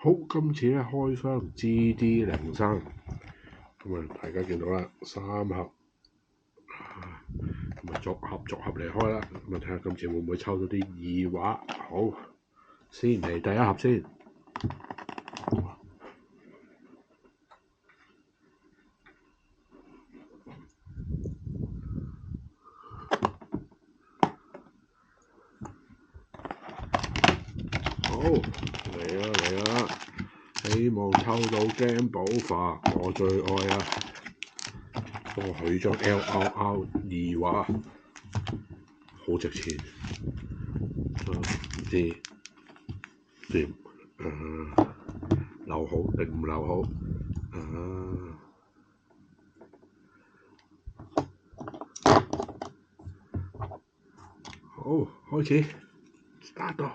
好，今次咧開箱 GD03，咁啊大家見到啦，3盒，咁啊逐盒嚟開啦，咁啊睇下今次會唔會抽到啲耳畫。好，先嚟第一盒先。好，嚟啦！希望抽到驚寶化，我最愛啊！幫我許張 LRR 耳畫，好值錢。唔知點留好定唔留好？好，開始 start。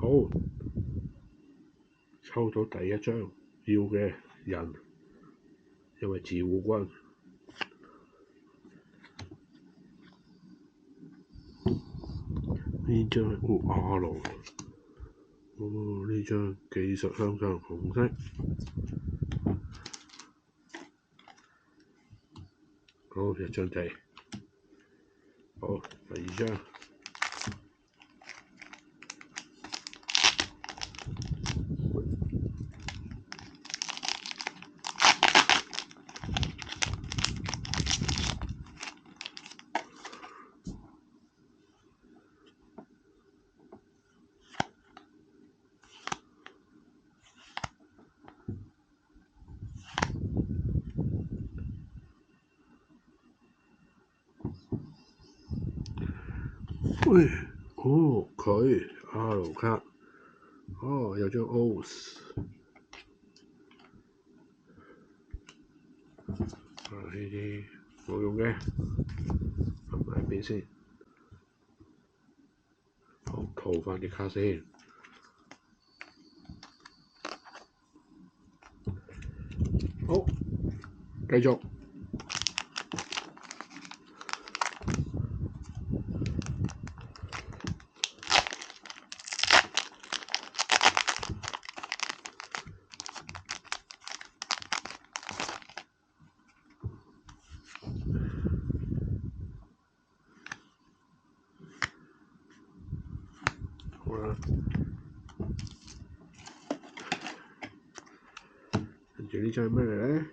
好，抽到第一張要嘅人，因為自護軍。呢張係阿盧，呢張技術向上紅色。好，一張地。好，第二張。喂，佢阿盧卡，有張 OS， 呢啲冇用嘅，放埋一邊先。好，套翻啲卡先。好，繼續。好啦，跟住呢張係咩嚟咧？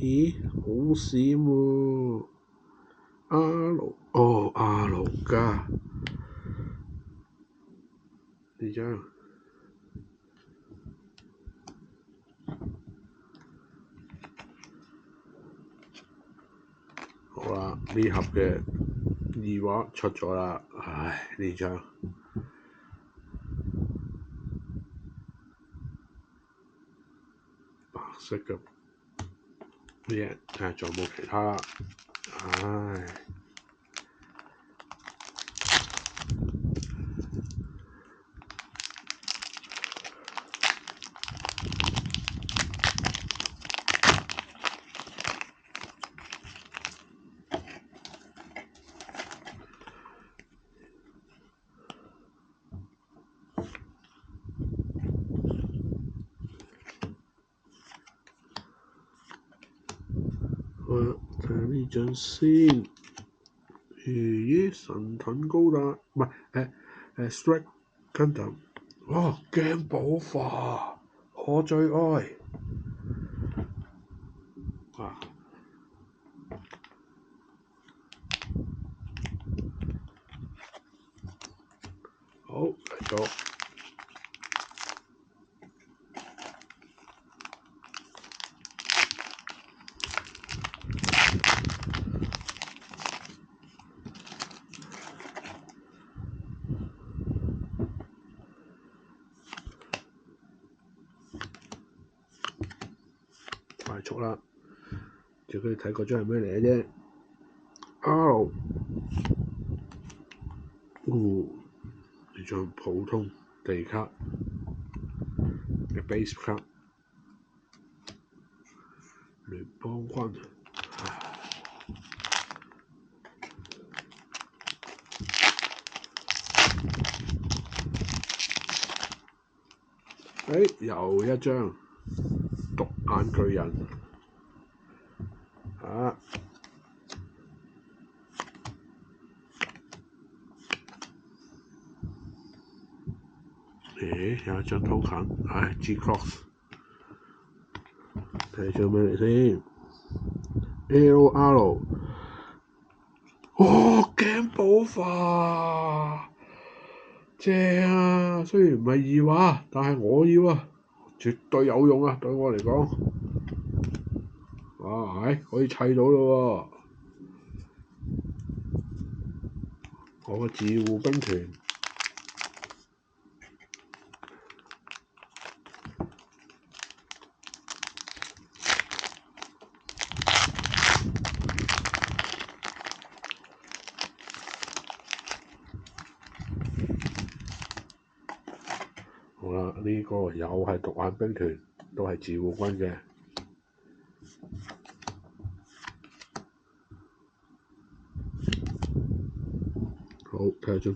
咦，好閃喎！阿盧加呢張。好啦，呢盒嘅耳畫出咗啦，唉，呢張白色嘅嘢，睇下仲有冇其他。唉，好啦，睇下呢張先。咦，神盾高達，唔係Strike Gundam， 鏡寶化，我最愛。好，繼續。束啦。就俾你睇嗰張係咩嚟嘅啫。R， 呢張普通地卡嘅 base 卡，聯邦軍。又一張獨眼巨人有一張 token， G-Cross， 睇張咩嚟先 ？LR， 鏡寶法，正啊！雖然唔係義話，但係我要啊，絕對有用啊！對我嚟講，可以砌到咯喎！我個自護兵團。好啦，呢個又係獨眼兵團，都係自護軍嘅。好，睇下張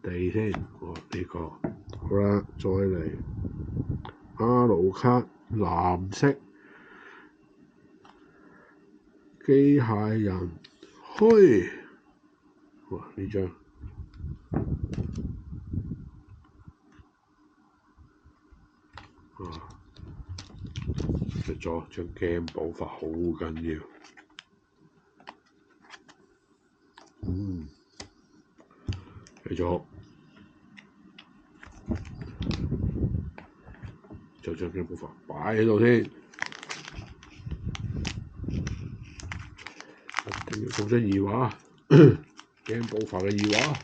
地先。呢個好啦，再嚟阿盧卡藍色機械人，呢張出咗張鏡寶法，好緊要。繼續就將鏡寶法擺喺度先，一定要做出義話，鏡寶法嘅義話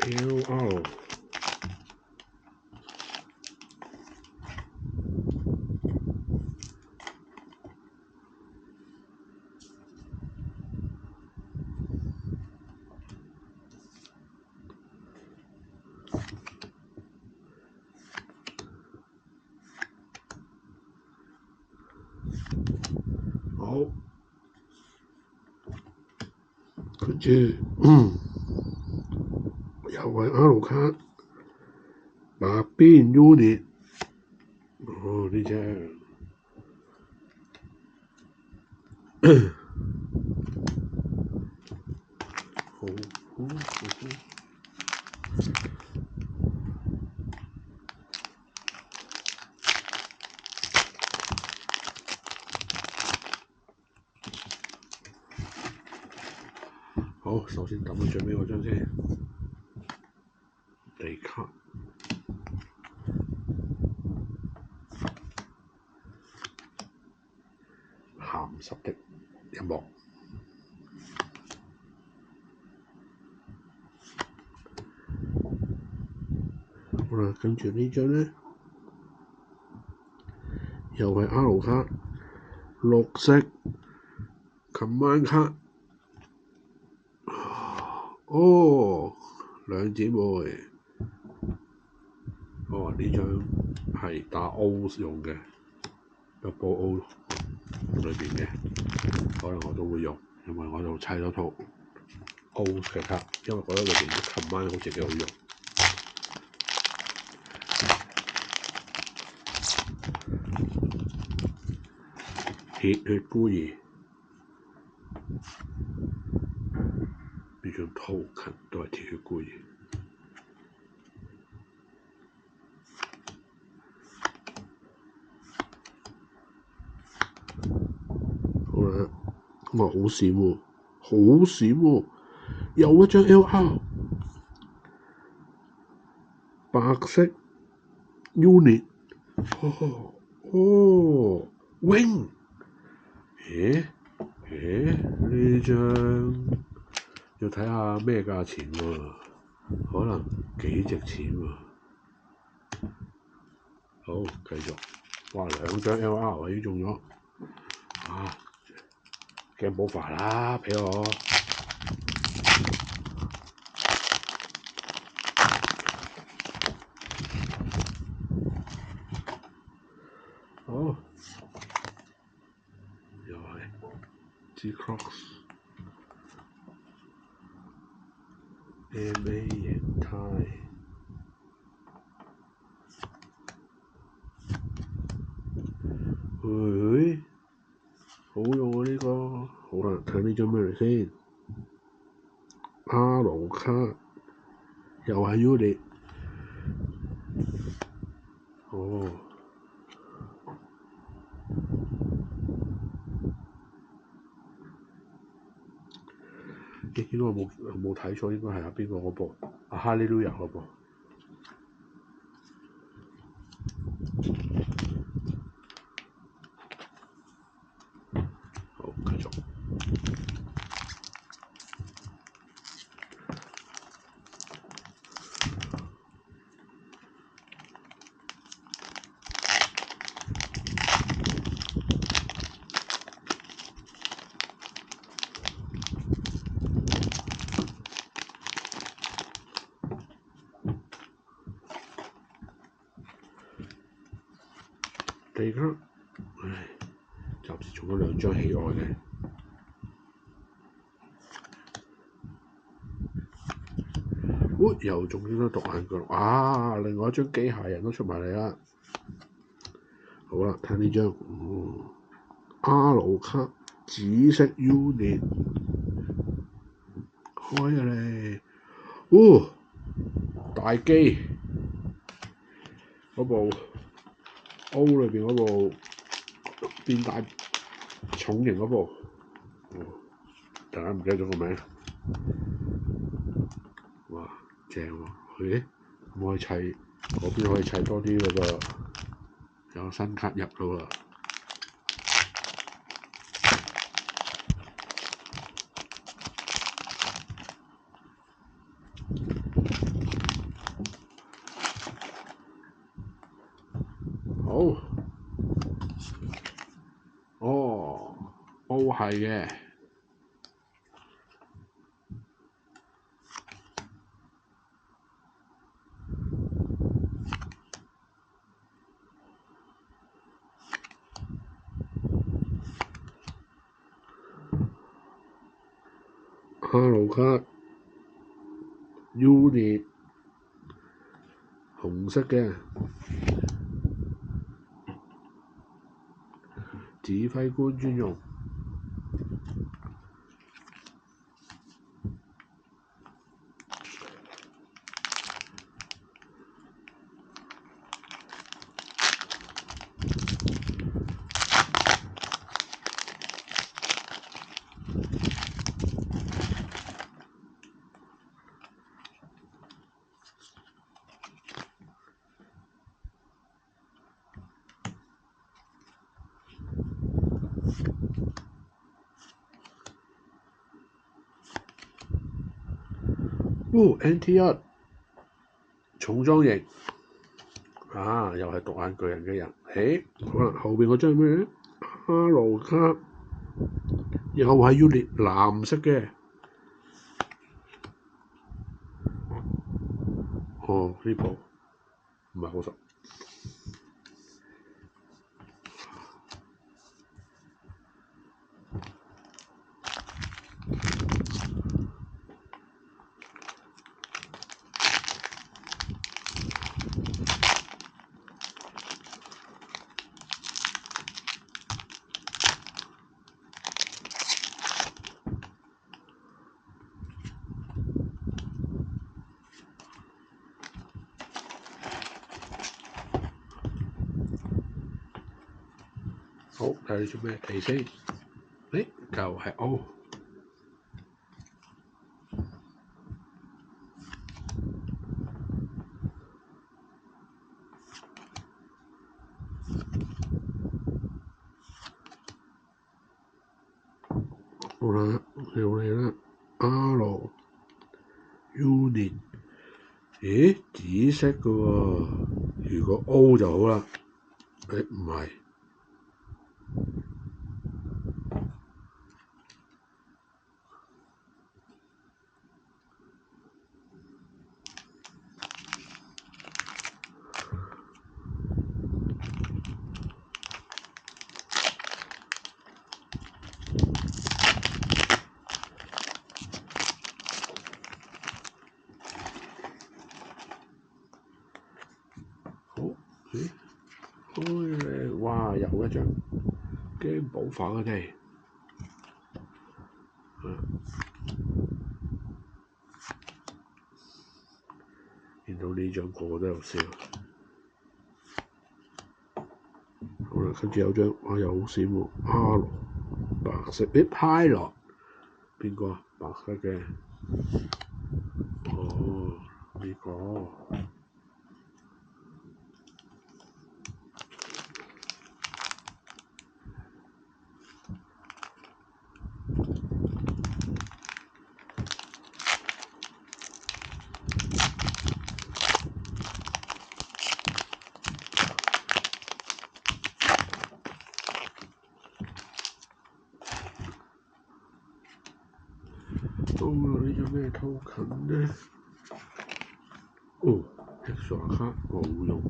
，LR。好，跟住又係阿盧卡白邊 unit， 呢隻好，首先抌去最尾嗰張先，地卡。鹹濕的一幕。好啦，跟住呢張呢，又係阿盧卡綠色 command 卡。兩姊妹。呢張係打 O 用嘅，Double O 裏邊嘅，可能我都會用，因為我度砌咗套 O 嘅卡，因為覺得裏邊啲 command 好似幾好用。鐵血孤兒呢張 token 都係鐵血孤兒。好啦，好閃喎，好閃喎，又一張 LR 白色 unit， wing， 呢張要睇下咩價錢喎，可能幾值錢喎。好，繼續，兩張 LR 我已經中咗。啊，鏡寶快啦，俾我。好，又係 G-Cross。MA 形態，喂，好用啊呢個，好啦，睇呢張咩嚟先？阿盧卡，又係 Unit，哦，應該我冇睇錯，應該係邊個嗰部？阿哈利路亞嗰部。好，繼續。第二卡，唉，暫時中咗2張喜愛嘅。又中咗張獨眼腳，啊！另外一張機械人都出埋嚟啦。好啦，睇呢張，阿盧卡紫色 Unit 開啊你，大機嗰部 O 裏邊嗰部變大重型嗰部，突然間唔記得咗個名。哇，正喎！咁可以砌嗰邊可以砌多啲嘞噃，有新卡入嘞喎。好，O 係嘅。哈魯卡 Unit 紅色嘅指揮官專用。NT1 重裝型啊，又係獨眼巨人嘅人。好啦，後邊嗰張係咩咧？哈魯卡又係 Unit 藍色嘅。呢部唔係好熟。好，睇你做咩題先？就係 O。好啦，又嚟啦 ，R Unit， 紫色嘅喎，如果 O 就好啦。唔係咦？開靚！哇！又一張驚寶反啊！真係見到呢張個個都有笑。好啦，跟住有張又好閃喎，R 白色，派落邊個啊？白色嘅，哦呢個。到啦，呢張咩 token 呢？哦 ，extra 卡冇用。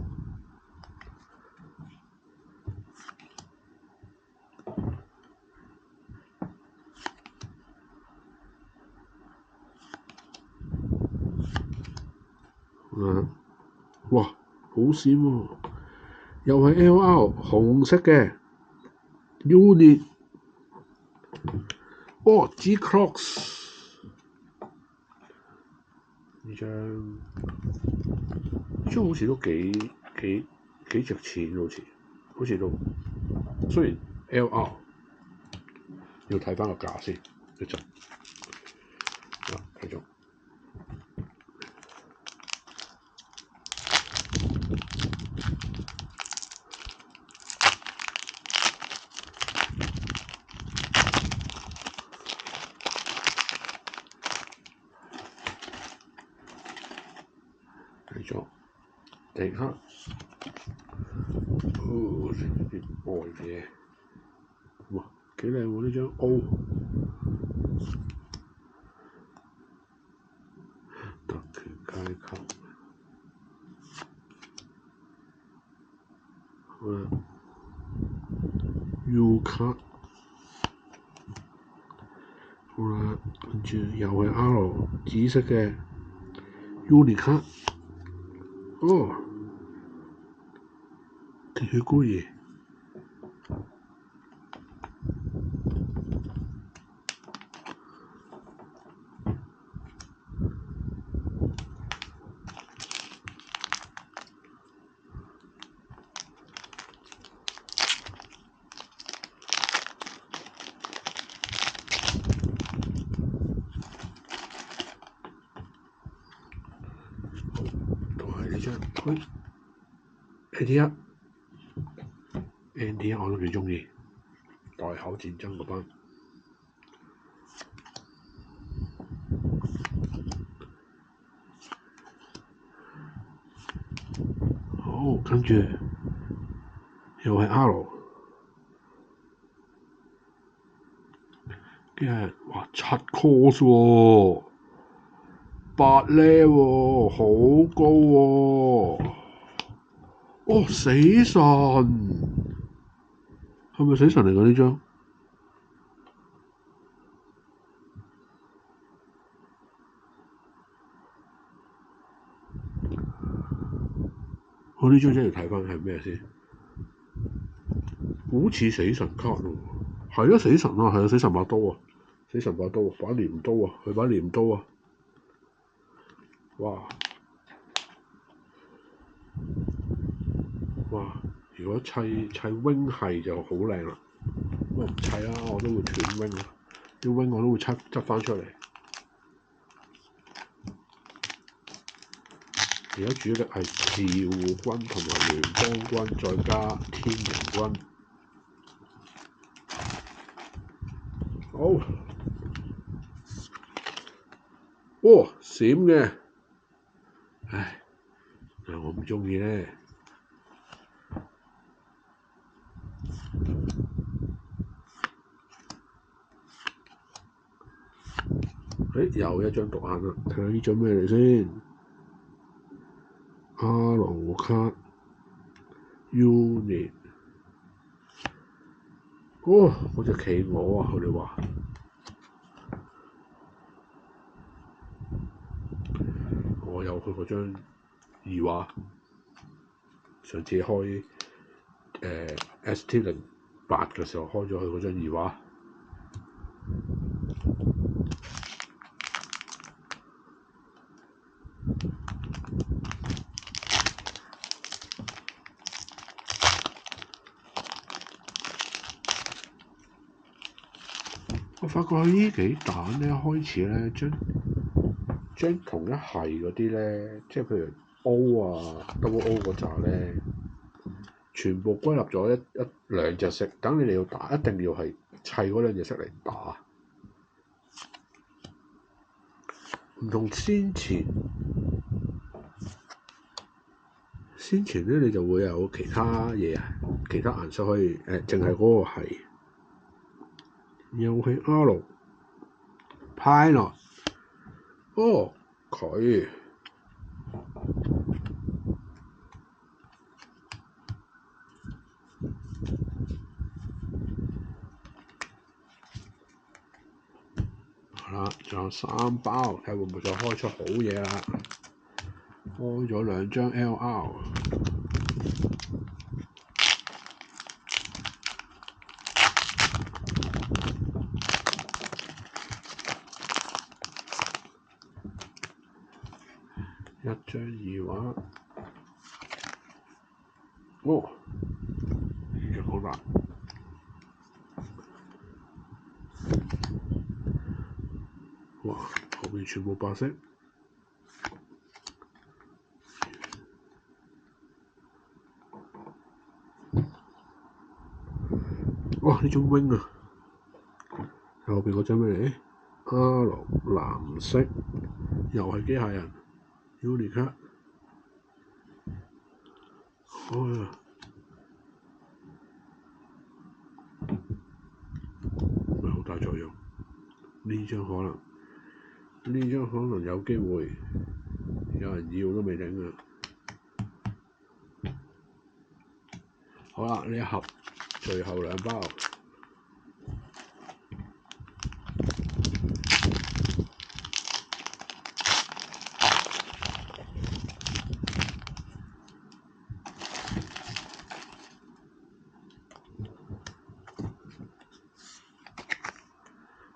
哇，好閃喎！又係 LR 紅色嘅 unit。哦 ，G-Crocs 呢張好似都幾值錢，好似都雖然 LR 要睇翻個價先，一陣繼續。地黑，啲外嘢，哇，幾靚喎呢張 O， 特權階級，好啦 U 卡，好啦，跟住又係 R 紫色嘅 Uni 卡，哦，鐵血孤兒。NT1 我都幾鍾意，代口戰爭嗰班。好，跟住又係 R， 嘅哇7 course 喎，8 level 喎，好高喎。哦，死神係咪死神嚟㗎呢張？我呢張真係要睇翻係咩先？好似死神卡喎，係啊死神啊，係啊死神把刀啊，死神把刀啊，把鐮刀啊，佢把鐮刀啊，哇！哇！如果砌 wing 係就好靚啦，我唔砌啦，我都會斷 wing 啊，啲 wing 我都會執翻出嚟。而家主力係自護軍同埋聯邦軍，再加天人軍。好，哦閃嘅，唉，但係我唔中意咧。又一張獨眼啦，睇下呢張咩嚟先？阿羅卡 Unit， 哦，嗰隻企鵝啊，佢哋話。我有佢嗰張二畫，上次開ST08嘅時候開咗佢嗰張二畫。我發覺呢幾彈咧開始咧將同一係嗰啲咧，即係譬如 O 啊、double O 嗰扎咧，全部歸納咗一兩隻色。等你哋要打，一定要係砌嗰兩隻色嚟打，唔同先前咧，你就會有其他嘢啊，其他顏色可以淨係嗰個係。又係 R Pilot， 哦佢好啦，仲有3包，睇會唔會再開出好嘢啦？開咗2張 LR， 一張二畫，哦，呢張好難，哇！後面全部白色，哇！呢張 wing 啊，後邊嗰張咩嚟？R 藍色，又係機械人 Unicard， 開啊！唔係好大作用，呢張可能有機會有人要都未定啊！好啦，呢一盒最後2包，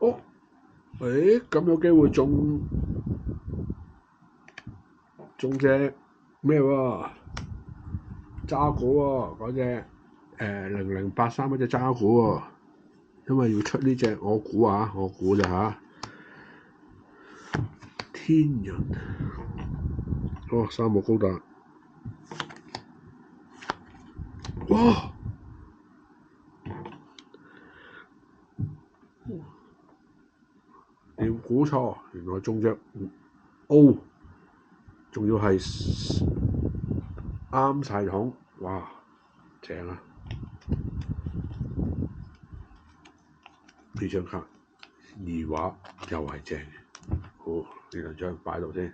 哦，咁有機會中隻咩喎？渣古喎，嗰隻0083嗰隻渣古喎，因為要出呢隻，我估咋嚇？天人，哦，3號高達，哇！點估錯？原來中隻 O， 仲要係啱晒筒，哇！正啊！呢張卡二畫又係正，好，呢2張擺度先。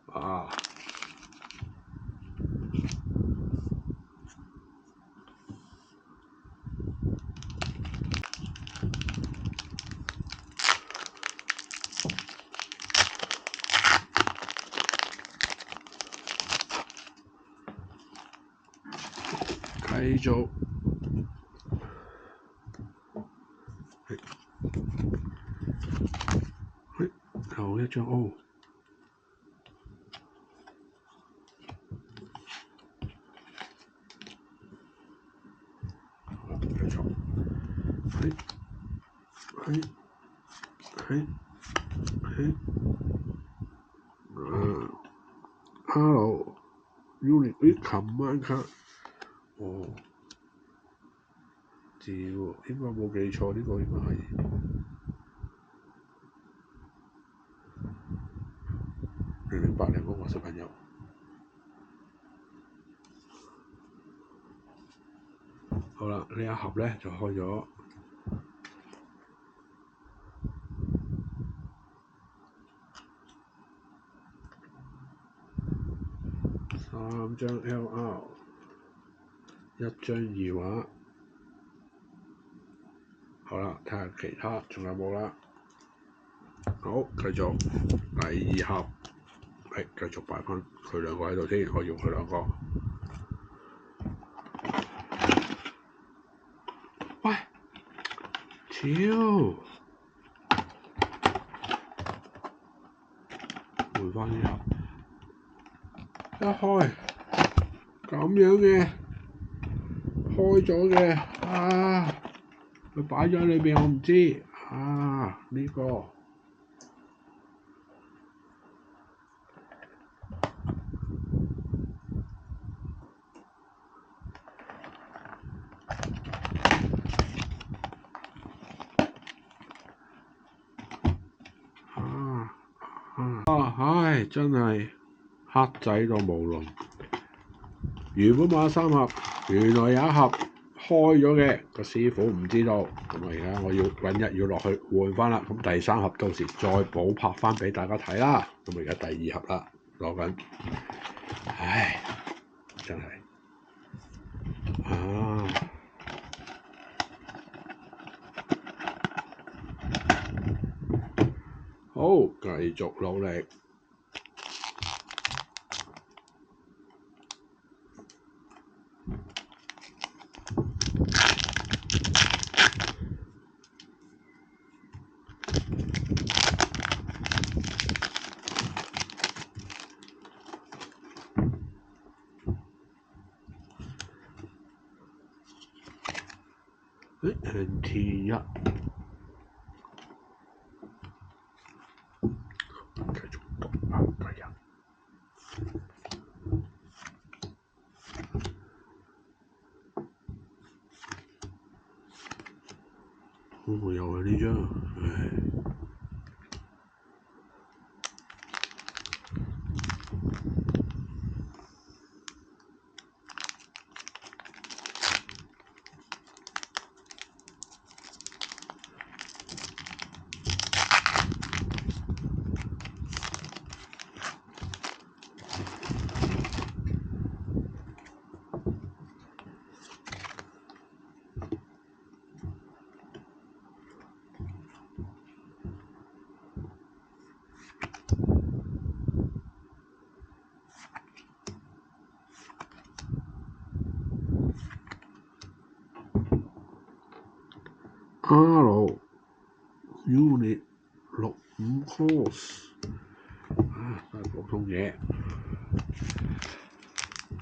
啊！繼續，又一張 O， 繼續，Hello Uni， 琴晚卡，哦，字喎，應該冇記錯，呢個應該係0080嗰個小朋友。好啦，呢一盒咧就開咗3張 LR， 1張二畫。好啦，睇下其他仲有冇啦。好，繼續第2盒，繼續擺翻佢2個喺度先，我用佢2個。超換翻呢盒，一開咁樣嘅，開咗嘅啊！佢擺咗喺裏邊，我唔知啊呢個。唉，真係黑仔到無倫。原本買3盒，原來有一盒開咗嘅，個師傅唔知道。咁而家我要揾日要落去換翻啦。咁第3盒到時再補拍翻俾大家睇啦。咁而家第2盒啦，攞緊。唉，真係啊！好，繼續努力。NT1，繼續讀下第1。又係呢張，唉。R Unit 65 course 啊，都係普通嘢。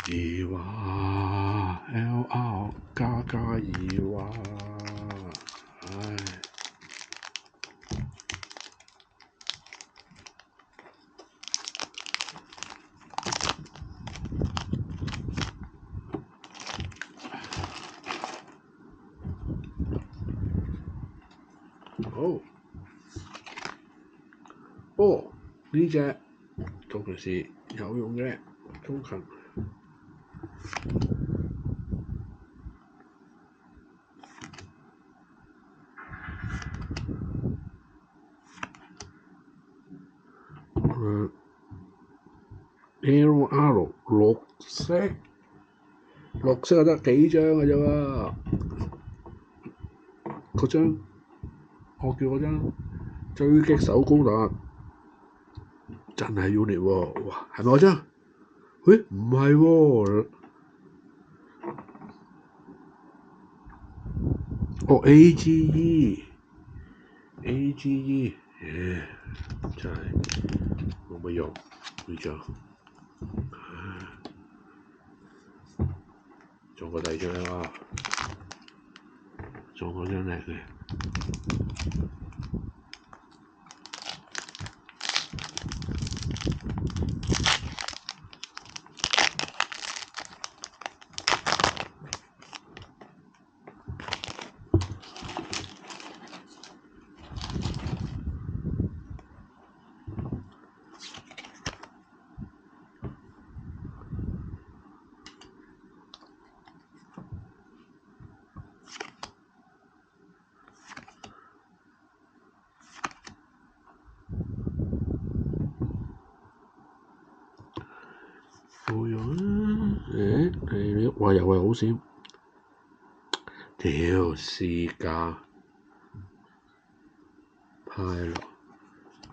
二話 LR 加2話，唉。好，哦，呢隻到時有用嘅中芹。LR 綠色，綠色得幾張嘅啫喎，嗰張我叫嗰張追擊手高達真係 unit 喎，哇，係咪嗰張？喂，唔係喎，哦 AGE，真係冇乜用呢張。仲有個第二張啊，仲有嗰張靚嘅。冇用啊！哇，又係好閃，屌試價派落。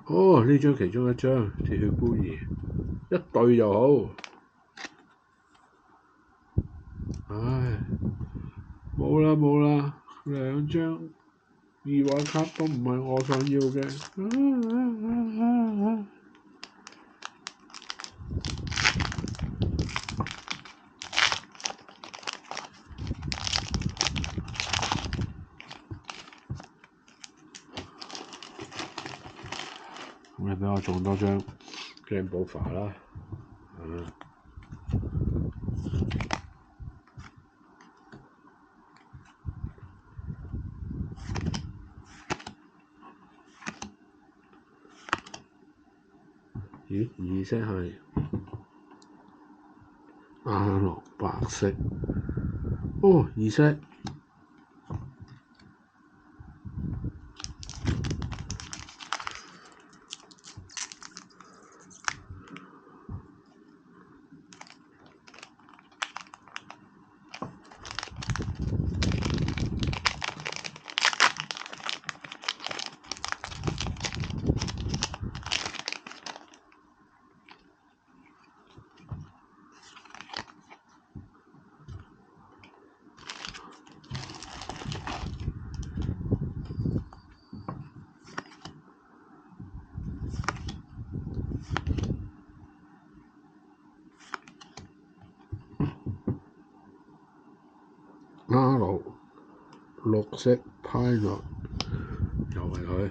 哦，呢張其中一張鐵血孤兒，一對就好。唉，冇啦，2張2位卡都唔係我想要嘅。咁你俾我中多張 Game Over 啦。咦？二色係阿樂白色。哦，二色。阿樂綠色 Pilot 又係佢。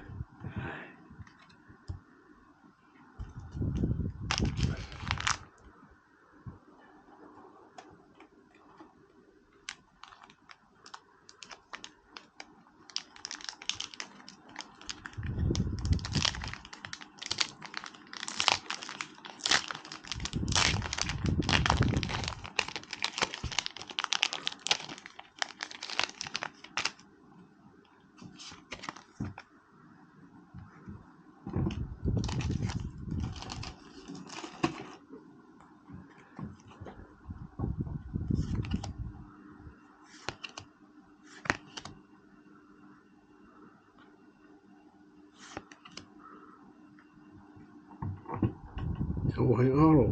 又係阿樂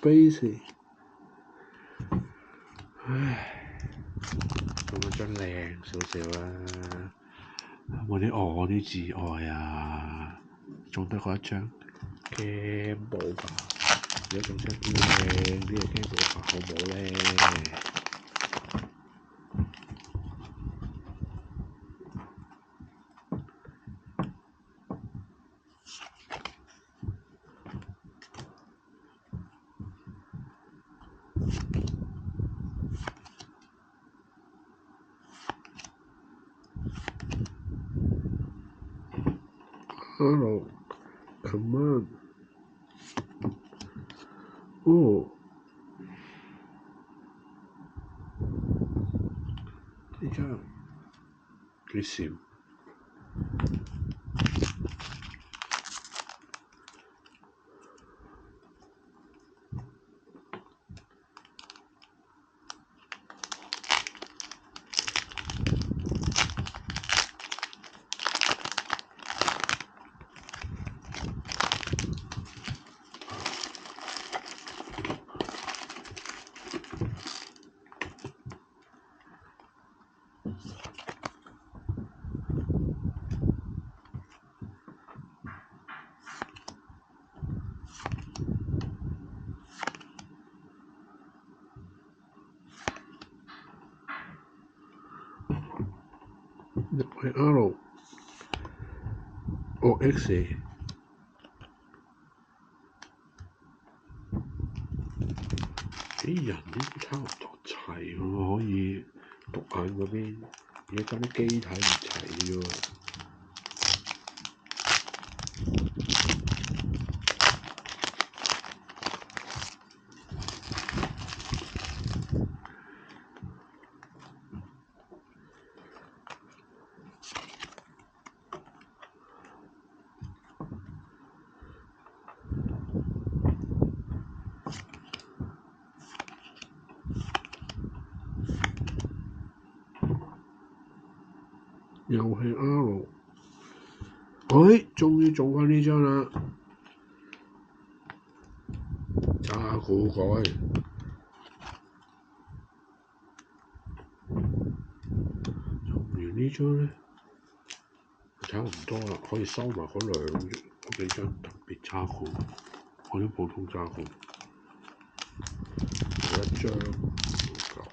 base。唉，做乜張靚少少啦？有冇啲我啲至愛啊？仲得嗰一張 Game Over，如果仲張啲靚啲嘅 Game Over好唔好咧？Hello，come on。哦，呢張幾閃。又係 R， 哦 X， 啲人呢啲差唔多齊喎，可以獨眼嗰邊，而家啲機體唔齊啫喎。又係 R， 終於中返呢張啦！渣古改，中完呢張咧，差唔多啦，可以收埋嗰幾張特別渣款，嗰啲普通渣款，一張夠。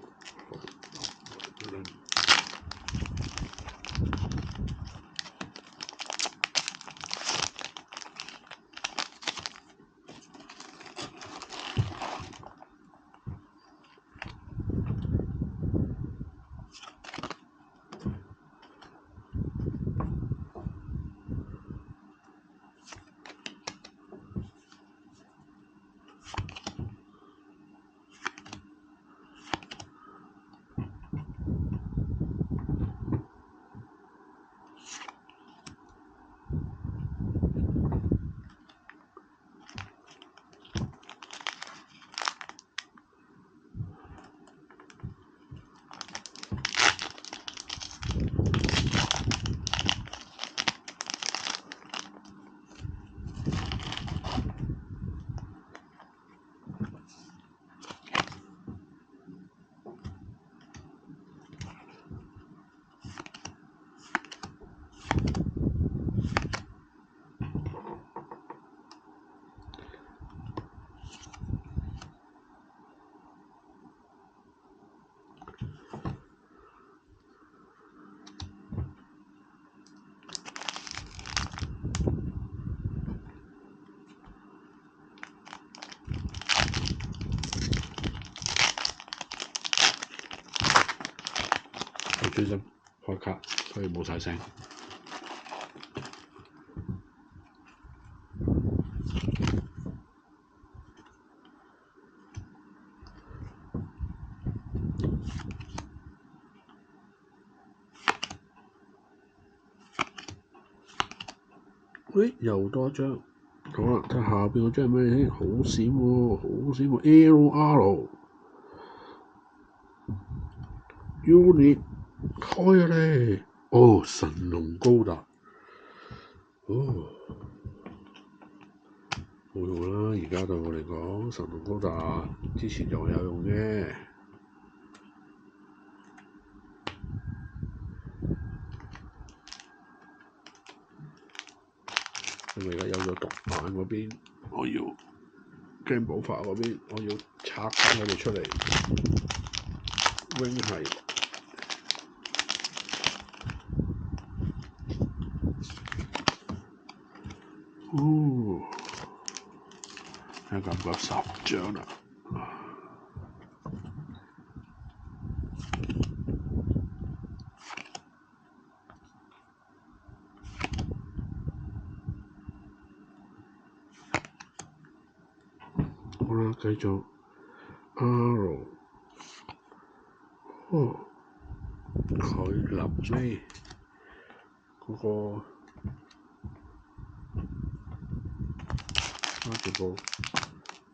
專心開卡，所以冇晒聲。喂，又多一張，好啦，睇下邊嗰張係咩先？好閃喎，好閃喎 ！LR Unit 開啊你！哦，神龍高達，哦，冇用啦！而家對我嚟講，神龍高達之前仲有用嘅。因為而家有咗獨版嗰邊，我要驚寶法嗰邊，我要拆翻佢哋出嚟。wing 係睇下夠唔夠10張啦。好啦，繼續 R， 佢臨尾嗰個揸住部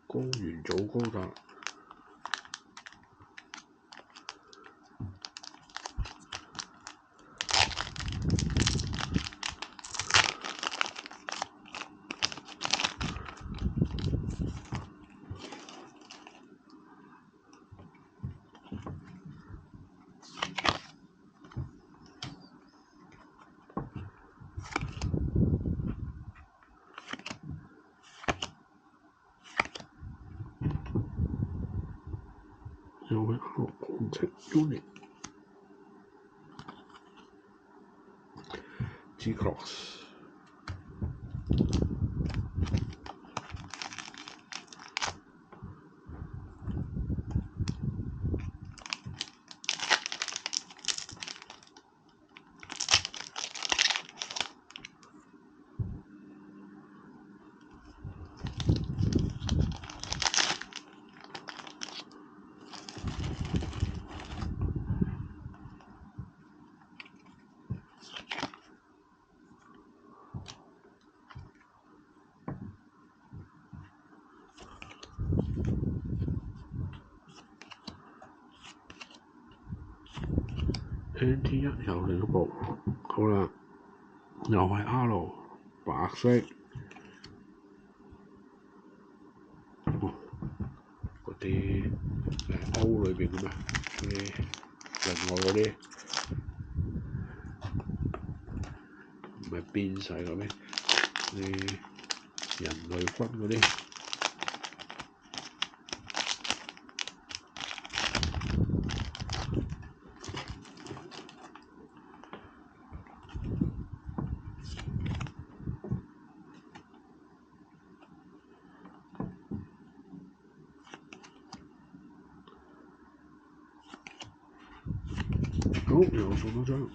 高元祖高達。又係紅色 unit G-Cross。NT1有另一部，好啦，又係 R 白色，嗰啲歐裏邊嘅咩？嗰啲另外嗰啲唔係變晒嗰啲人類骨嗰啲。好，又送多張。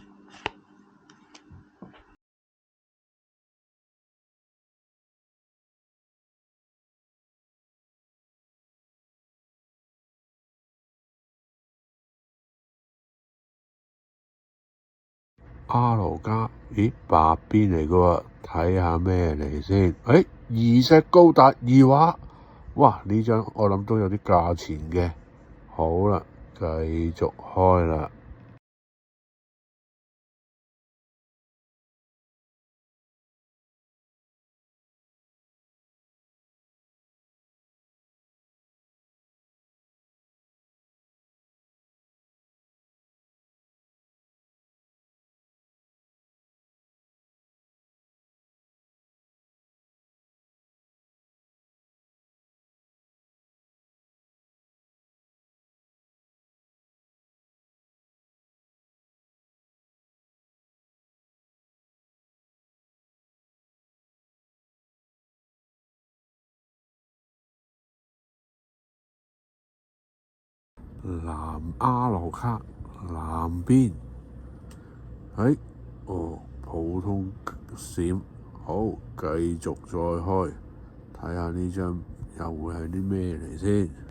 R 加，咦，白邊嚟嘅喎，睇下咩嚟先。異石高達2畫，哇！呢張我諗都有啲價錢嘅。好啦，繼續開啦。藍 R 卡藍邊，普通閃，好，繼續再開，睇下呢張又會係啲咩嚟先。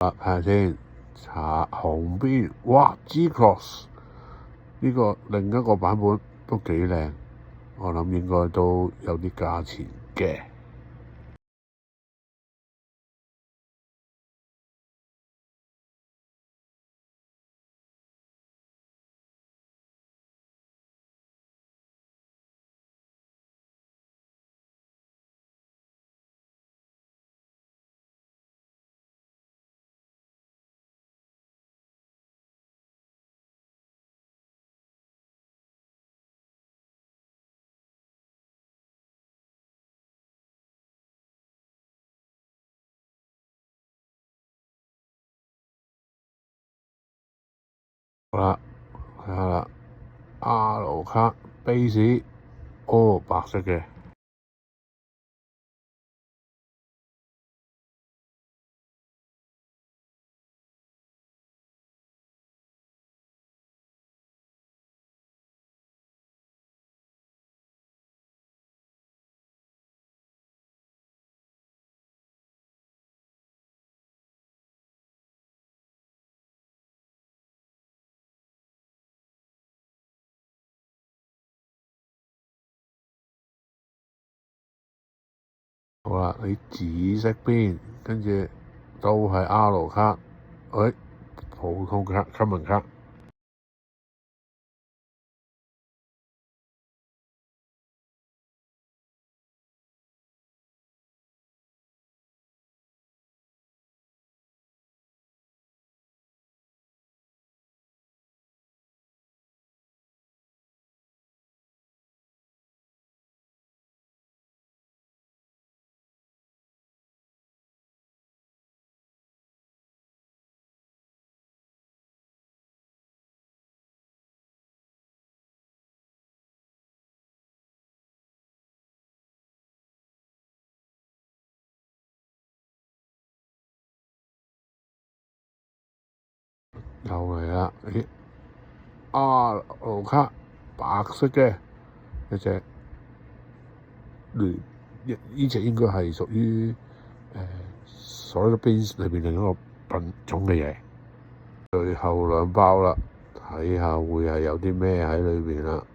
睇下先，紅邊，哇 G-Cross 呢個另一個版本都幾靚，我諗應該都有啲價錢嘅。好啦，睇下啦 ，R 卡 base，白色嘅。好啦，你紫色邊，跟住都係 R 卡，普通卡、common卡。又嚟啦！R 卡白色嘅一隻呢隻應該係屬於所有 base 裏邊另一個品種嘅嘢。最後2包啦，睇下會係有啲咩喺裏邊啦。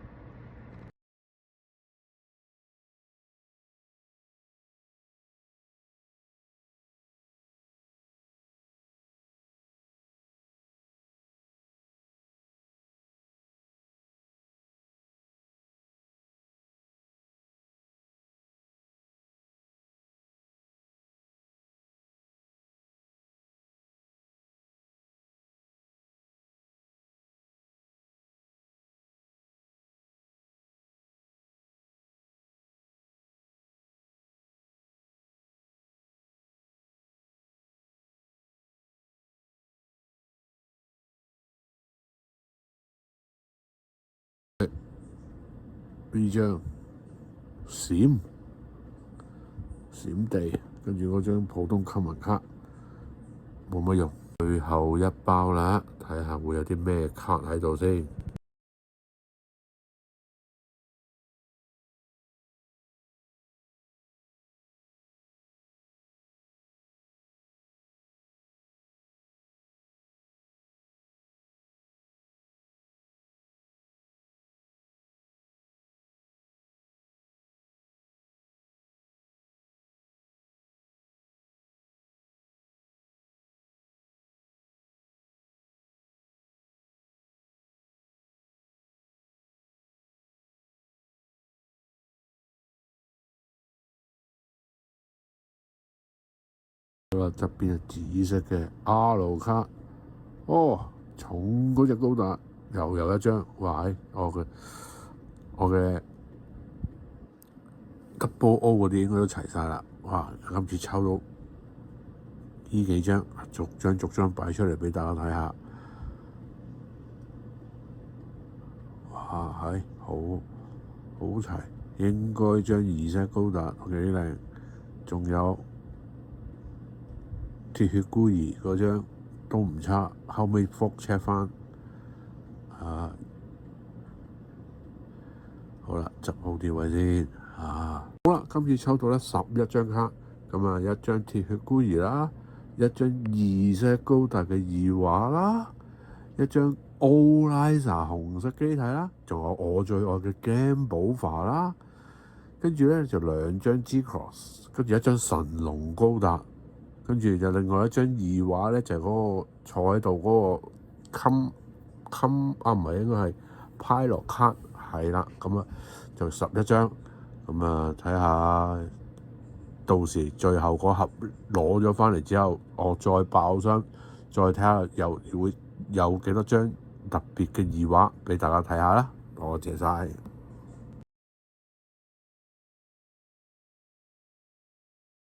呢張閃地，跟住嗰張普通購物卡冇乜用。最後一包啦，睇下會有啲咩卡喺度先。側邊係紫色嘅 R 卡，重嗰隻高達又有一張，哇！我嘅 Double O 嗰啲應該都齊晒啦，哇！今次抽到呢幾張，逐張擺出嚟俾大家睇下，哇！係好齊，應該張二色高達幾靚，仲有鐵血孤兒嗰張都唔差，後尾覆 check 翻，好啦，執好啲位先，好啦，今次抽到咧11張卡，咁啊一張鐵血孤兒啦，一張二色高達嘅二畫啦，一張奧拉薩紅色機體啦，仲有我最愛嘅 Gamble 啦，跟住咧就2張 G-Cross， 跟住一張神龍高達。跟住就另外一張二畫咧，就係、是、嗰個坐喺度嗰個唔係應該係 Pilot 卡，係啦，咁啊就11張，咁啊睇下到時最後嗰盒攞咗翻嚟之後，我再爆箱，再睇下又會有幾多張特別嘅二畫俾大家睇下啦，多謝晒。